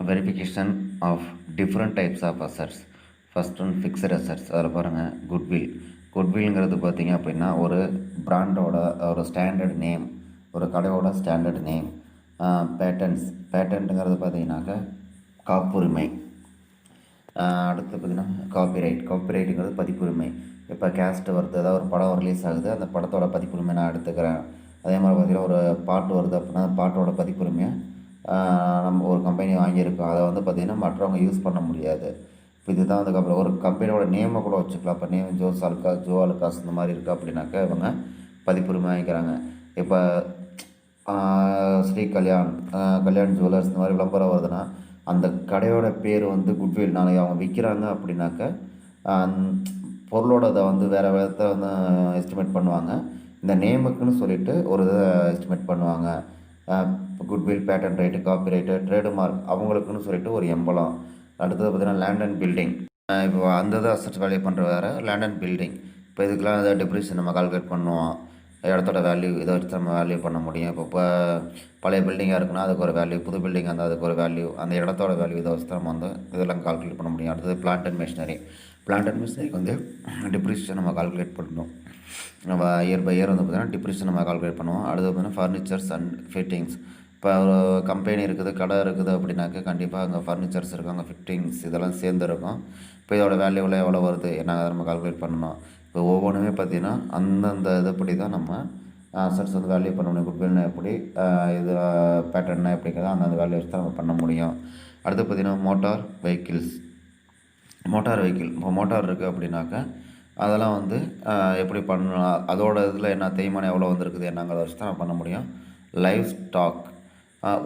Verification of different types of assets. First one fixed assets. அதில் பாருங்கள் goodwill. குட்வில்ங்கிறது பார்த்திங்க அப்படின்னா ஒரு பிராண்டோட ஒரு ஸ்டாண்டர்ட் நேம், ஒரு கடையோட ஸ்டாண்டர்ட் நேம். பேட்டன்ஸ். பேட்டன்ட்டுங்கிறது பார்த்திங்கனாக்கா காப்புரிமை. அடுத்து பார்த்திங்கன்னா காப்பிரைட். காப்பிரைட்டுங்கிறது பதிப்புரிமை. இப்போ கேஸ்ட்டு வருது, ஏதாவது ஒரு படம் ரிலீஸ் ஆகுது, அந்த படத்தோட பதிப்புரிமை நான் எடுத்துக்கிறேன். அதே மாதிரி பார்த்திங்கன்னா ஒரு பாட்டு வருது அப்படின்னா பாட்டோட பதிப்புரிமையை நம்ம ஒரு கம்பெனி வாங்கியிருக்கோம், அதை வந்து பார்த்திங்கன்னா மற்றவங்க யூஸ் பண்ண முடியாது. இப்போ இதுதான் அதுக்கப்புறம் ஒரு கம்பெனியோட நேமை கூட வச்சுக்கலாம். இப்போ நேம் ஜோஸ் அல்காஸ், ஜோ அல்காஸ் இந்த மாதிரி இருக்குது அப்படின்னாக்கா இவங்க பதிப்புரிமை வாங்கிக்கிறாங்க. இப்போ ஸ்ரீ கல்யாண் ஜுவல்லர்ஸ் இந்த மாதிரி விளம்பரம் வருதுன்னா அந்த கடையோட பேர் வந்து குட்வில். நாளைக்கு அவங்க விற்கிறாங்க அப்படின்னாக்கா பொருளோட இதை வந்து வேறு விதத்தை வந்து எஸ்டிமேட் பண்ணுவாங்க. இந்த நேமுக்குன்னு சொல்லிவிட்டு ஒரு இதை எஸ்டிமேட் பண்ணுவாங்க. Goodwill, patent right, copy right, trade mark அவங்களுக்குன்னு சொல்லிட்டு ஒரு எம்பளம். அடுத்தது பார்த்திங்கன்னா லேண்ட் அண்ட் பில்டிங். இப்போ அந்த இதை அசட்ஸ் வேல்யூ பண்ணுற வேறு லேண்ட் அண்ட் பில்டிங். இப்போ இதுக்கெலாம் இதை டெப்ரிசியேஷன் நம்ம கால்குலேட் பண்ணுவோம். இடத்தோட வேல்யூ இதை வச்சு நம்ம வேல்யூ பண்ண முடியும். இப்போ பழைய பில்டிங்காக இருக்குன்னா அதுக்கு ஒரு வேல்யூ, புது பில்டிங் அந்த அதுக்கு ஒரு வேல்யூ, அந்த இடத்தோட வேல்யூ இதை வச்சு நம்ம வந்து இதெல்லாம் கால்குலேட் பண்ண முடியும். அடுத்தது plant and machinery. Plant and மிஷினரிக்கு வந்து டெப்ரிசியேஷன் நம்ம கால்குலேட் பண்ணணும். நம்ம இயர் பை இயர் வந்து பார்த்திங்கன்னா டெப்ரிசியேஷன் நம்ம கால்குலேட் பண்ணுவோம். அடுத்து பார்த்திங்கன்னா ஃபர்னிச்சர்ஸ் அண்ட் ஃபிட்டிங்ஸ். இப்போ ஒரு கம்பெனி இருக்குது, கடை இருக்குது அப்படின்னாக்க கண்டிப்பாக அங்கே ஃபர்னிச்சர்ஸ் இருக்கும், அங்கே ஃபிட்டிங்ஸ் இதெல்லாம் சேர்ந்துருக்கும். இப்போ இதோட வேல்யூவில் எவ்வளோ வருது என்ன அதை நம்ம கால்குலேட் பண்ணணும். இப்போ ஒவ்வொன்றுமே பார்த்திங்கன்னா அந்தந்த இதைப்படி தான் நம்ம அசட்ஸ் வந்து வேல்யூ பண்ண முடியும். குட்வில்னா எப்படி, இது பேட்டர்னா எப்படிங்கிறத அந்தந்த வேல்யூ வச்சு தான் நம்ம பண்ண முடியும். அடுத்து பார்த்திங்கன்னா மோட்டார் வெஹிக்கிள்ஸ். Motor vehicle. இப்போ மோட்டார் இருக்குது அப்படின்னாக்கா அதெல்லாம் வந்து எப்படி பண்ணலாம், அதோட இதில் என்ன தேய்மானம் எவ்வளோ வந்துருக்குது என்னங்கிறத வச்சு தான் நம்ம பண்ண முடியும். Livestock.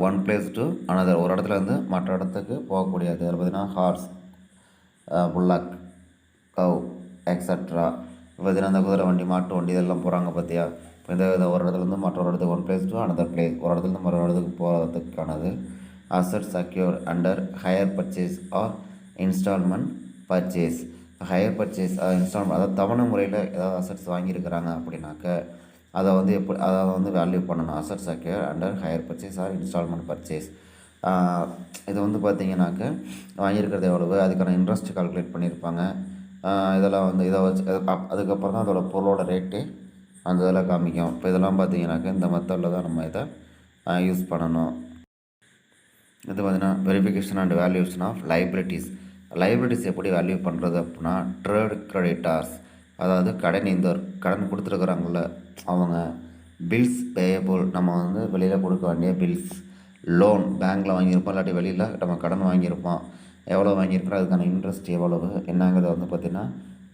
One place to another, ஒரு இடத்துல இருந்து மற்ற இடத்துக்கு போகக்கூடியது. அதில் பார்த்திங்கன்னா ஹார்ஸ், புல்லக், கவ் எக்ஸட்ரா. பார்த்திங்கன்னா அந்த குதிரை வண்டி, மாட்டு வண்டி இதெல்லாம் போகிறாங்க பார்த்தியா. இப்போ இந்த ஒரு இடத்துலேருந்து மற்றொரு இடத்துக்கு, one place to another place, ஒரு இடத்துலேருந்து மற்றொரு இடத்துக்கு போகிறதுக்கானது. Asset secure under hire purchase or instalment purchase. Hire purchase instalment, அதாவது தவணை முறையில் ஏதாவது அசட்ஸ் வாங்கியிருக்கிறாங்க அப்படின்னாக்க அதை வந்து அதை வந்து வேல்யூ பண்ணணும். Asset secure under hire purchase or instalment purchase. இது வந்து பார்த்திங்கனாக்க வாங்கியிருக்கிறது எவ்வளவு, அதுக்கான இன்ட்ரெஸ்ட் கால்குலேட் பண்ணியிருப்பாங்க. இதெல்லாம் வந்து இதை வச்சு அதுக்கப்புறம் தான் அதோட பொருளோட ரேட்டு அந்த இதெல்லாம் காமிக்கும். இப்போ இதெல்லாம் பார்த்திங்கனாக்கா இந்த மெத்தடில் தான் நம்ம இதை யூஸ் பண்ணணும். இது பார்த்திங்கன்னா verification and valuation of liabilities. Liabilities எப்படி வேல்யூ பண்ணுறது அப்படின்னா ட்ரேட் கிரெடிட்டார்ஸ், அதாவது கடன் கொடுத்துருக்குறாங்கள்ல அவங்க. பில்ஸ் பேயபிள், நம்ம வந்து வெளியில் கொடுக்க வேண்டிய பில்ஸ். லோன், பேங்க்கில் வாங்கியிருப்போம், இல்லாட்டி வெளியில் நம்ம கடன் வாங்கியிருப்போம், எவ்வளோ வாங்கியிருக்கிறோம் அதுக்கான இன்ட்ரெஸ்ட் எவ்வளவு என்னங்கிறத வந்து பார்த்திங்கன்னா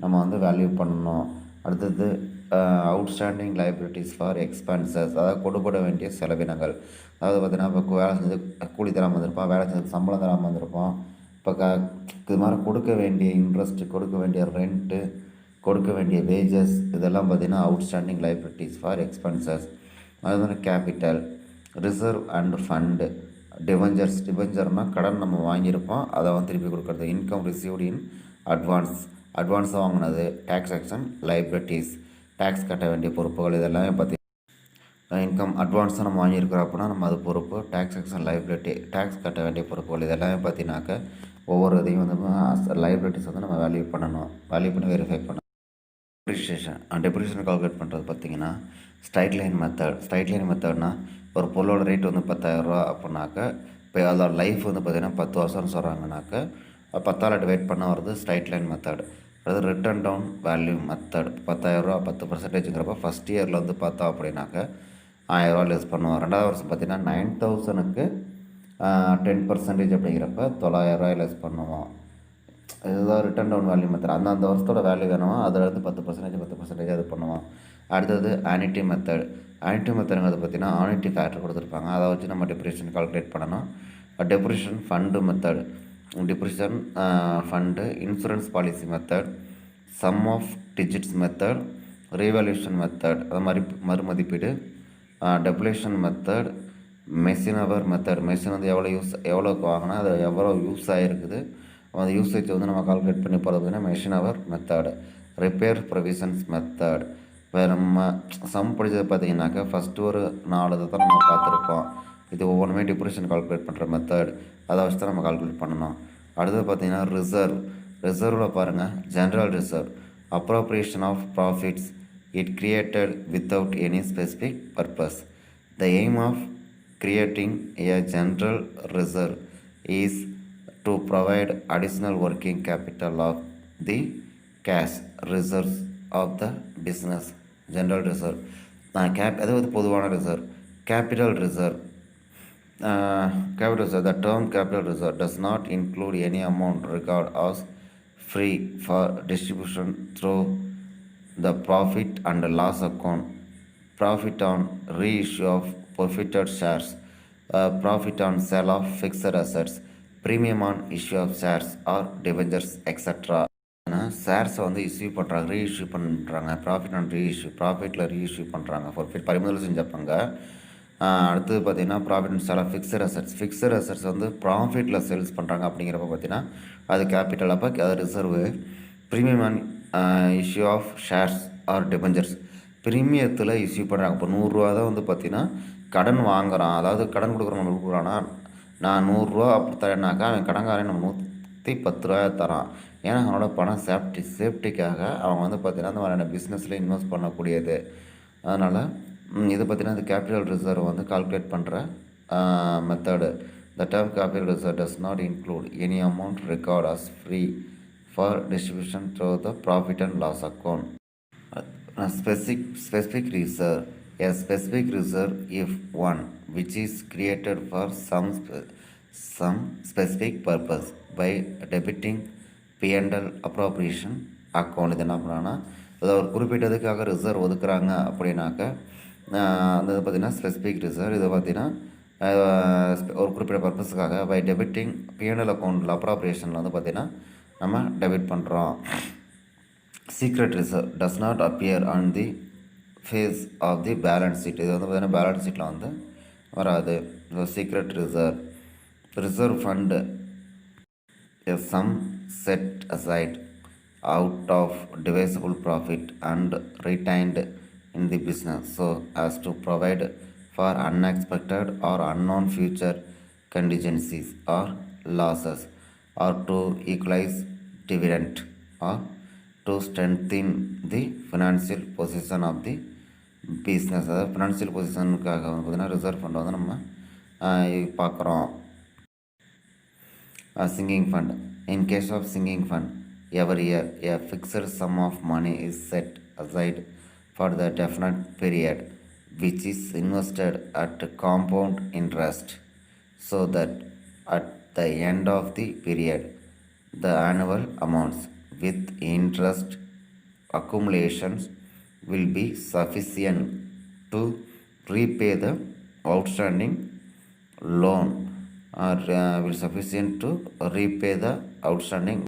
நம்ம வந்து வேல்யூ பண்ணணும். அடுத்தது அவுட்ஸ்டாண்டிங் லைபிலிட்டிஸ் ஃபார் எக்ஸ்பென்சஸ், அதாவது கொடுபட வேண்டிய செலவினங்கள். அதாவது பார்த்திங்கன்னா இப்போ வேலை செஞ்சு கூலி தராமல் வந்திருப்போம், வேலை செஞ்சு சம்பளம் தராமல் வந்திருப்போம். இப்போ இது மாதிரி கொடுக்க வேண்டிய இன்ட்ரெஸ்ட்டு, கொடுக்க வேண்டிய ரெண்ட்டு, கொடுக்க வேண்டிய வேஜஸ், இதெல்லாம் பார்த்திங்கன்னா அவுட்ஸ்டாண்டிங் லைபிலிட்டிஸ் ஃபார் எக்ஸ்பென்சஸ். அது மாதிரி கேபிட்டல், ரிசர்வ் அண்ட் ஃபண்டு, டிவெஞ்சர்ஸ். டிவெஞ்சர்னால் கடன் நம்ம வாங்கியிருப்போம் அதை வந்து திருப்பி கொடுக்குறது. இன்கம் ரிசீவ்டு இன் அட்வான்ஸாக வாங்கினது. டேக்ஸ் ஆக்ஷன் லைபிலிட்டிஸ், டேக்ஸ் கட்ட வேண்டிய பொறுப்புகள். இதெல்லாமே பார்த்திங்கன்னா இன்கம் அட்வான்ஸாக நம்ம வாங்கியிருக்கிறோம் அப்படின்னா நம்ம அது பொறுப்பு. டேக்ஸ் ஆக்ஷன் லைபிலிட்டி, டேக்ஸ் கட்ட வேண்டிய பொறுப்புகள். இதெல்லாமே பார்த்திங்கனாக்கா ஒவ்வொரு இதையும் வந்து லைபிலிட்டிஸ் வந்து நம்ம வேல்யூ பண்ணணும், வேல்யூ பண்ணி வெரிஃபை பண்ணணும். டெப்ரிசியேஷன் கால்குலேட் பண்ணுறது பார்த்திங்கன்னா straight line method. Straight line மெத்தட்னால் ஒரு பொருளோட ரேட் வந்து 10,000 அப்படின்னாக்கா இப்போ அதோட லைஃப் வந்து பார்த்திங்கன்னா 10 வருஷம்னு சொல்கிறாங்கனாக்கா 10ஆல் டிவைட் பண்ண வருது ஸ்ட்ரைட் லைன் மெத்தட். அதாவது ரிட்டன் டவுன் வேல்யூ மெத்தட். 10,000 10%ங்கிறப்ப ஃபஸ்ட் இயரில் வந்து பார்த்தோம் அப்படின்னாக்கா 1000 லெஸ் பண்ணுவோம். ரெண்டாவது வருஷம் பார்த்திங்கன்னா 9,000க்கு 10% அப்படிங்கிறப்ப 900 லெஸ் பண்ணுவோம். இதுதான் ரிட்டன் டவுன் வேல்யூ மெத்தட். அந்த வருஷத்தோட வேல்யூ வேணுமோ அதில் இருந்து 10% அது பண்ணுவோம். அடுத்தது ஆனிட்டி மெத்தட். ஆனிட்டி மெத்தடுங்கிறது பார்த்திங்கன்னா ஆனிட்டி ஃபேக்டர் கொடுத்துருப்பாங்க, அதை வச்சு நம்ம டெப்ரிசியேஷன் கால்குலேட் பண்ணணும். Depreciation fund method, depreciation fund, insurance policy method, sum of digits method, revaluation method, அது மாதிரி மறுமதிப்பீடு, depletion method, machine hour method. Machine வந்து எவ்வளோக்கு வாங்கினா அது எவ்வளோ யூஸ் ஆகிருக்குது, அந்த யூசேஜ் வந்து நம்ம கால்குலேட் பண்ணி போகிறது பார்த்திங்கன்னா machine hour method. Repair provisions method. வேறு நம்ம சம் படித்தது பார்த்திங்கனாக்கா ஃபஸ்ட்டு ஒரு 4 இதை தான் நம்ம பார்த்துருப்போம். இது ஒவ்வொன்றுமே டிப்ரிஷியேஷன் கால்குலேட் பண்ணுற மெத்தட், அதை வச்சு தான் நம்ம கால்குலேட் பண்ணணும். அடுத்தது பார்த்திங்கன்னா ரிசர்வில் பாருங்கள், general reserve appropriation of profits it created without any specific purpose. The aim of creating a general reserve is to provide additional working capital of the cash reserves of the business. General reserve அதாவது பொதுவான reserve. capital reserve the term capital reserve does not include any amount regarded as free for distribution through the profit and loss account, profit on reissue of forfeited shares, profit on sale of fixed assets, premium on issue of shares or debentures, etc. ஷேர்ஸை வந்து issue பண்ணுறாங்க, reissue பண்ணுறாங்க. Profit on reissue, ப்ராஃபிட்டில் reissue பண்ணுறாங்க, forfeit பறிமுதல் செஞ்சப்பாங்க. அடுத்தது பார்த்திங்கன்னா profit and sale of fixed assets வந்து ப்ராஃபிட்டில் சேல்ஸ் பண்ணுறாங்க. அப்படிங்கிறப்ப பார்த்திங்கன்னா அது கேபிட்டல், அப்போ அது reserve. Premium on issue of shares or debentures, ப்ரீமியத்தில் இஷ்யூ பண்ணுறாங்க. இப்போ 100 தான் வந்து பார்த்திங்கன்னா கடன் வாங்குகிறான், அதாவது கடன் கொடுக்குறவங்க கொடுக்குறான்னா, நான் 100 அப்படி தரேன்னாக்கா அவன் கடன்காரன் நம்ம 110 தரான். ஏன்னா அவனோட பணம் சேஃப்டிக்காக அவங்க வந்து பார்த்திங்கன்னா அந்த மாதிரியான பிஸ்னஸில் இன்வெஸ்ட் பண்ணக்கூடியது. அதனால் இது பார்த்திங்கன்னா இந்த கேபிட்டல் ரிசர்வ் வந்து கால்குலேட் பண்ணுற method. The term capital reserve does not include any amount record as free for distribution through the profit and loss account. A specific reserve, a specific reserve if one which is created for some specific purpose by debiting P&L appropriation account. இது என்ன பண்ணான்னா அதாவது ஒரு குறிப்பிட்டதுக்காக reserve ஒதுக்குறாங்க அப்படின்னாக்க அந்த இது பார்த்திங்கன்னா specific reserve. இதை பார்த்திங்கன்னா ஒரு குறிப்பிட்ட பர்பஸுக்காக பை டெபிட்டிங் P&L அக்கௌண்ட்டில் அப்ராப்ரியேஷனில் வந்து பார்த்திங்கன்னா நம்ம டெபிட் பண்ணுறோம். Secret reserve does not appear on the face of the balance sheet. இது வந்து பார்த்திங்கன்னா பேலன்ஸ் ஷீட்டில் வந்து வராது. Secret reserve fund a sum set aside out of divisible profit and retained in the business so as to provide for unexpected or unknown future contingencies or losses, or to equalize dividend, or to strengthen the financial position of the business. அதாவது financial பொசிஷனுக்காக வந்து பார்த்திங்கன்னா reserve fund வந்து நம்ம பார்க்குறோம். Sinking fund. In case of sinking fund, every year a fixed sum of money is set aside for the definite period, which is invested at compound interest, so that at the end of the period the annual amounts with interest accumulations will be sufficient to repay the outstanding loan, or will sufficient to repay the outstanding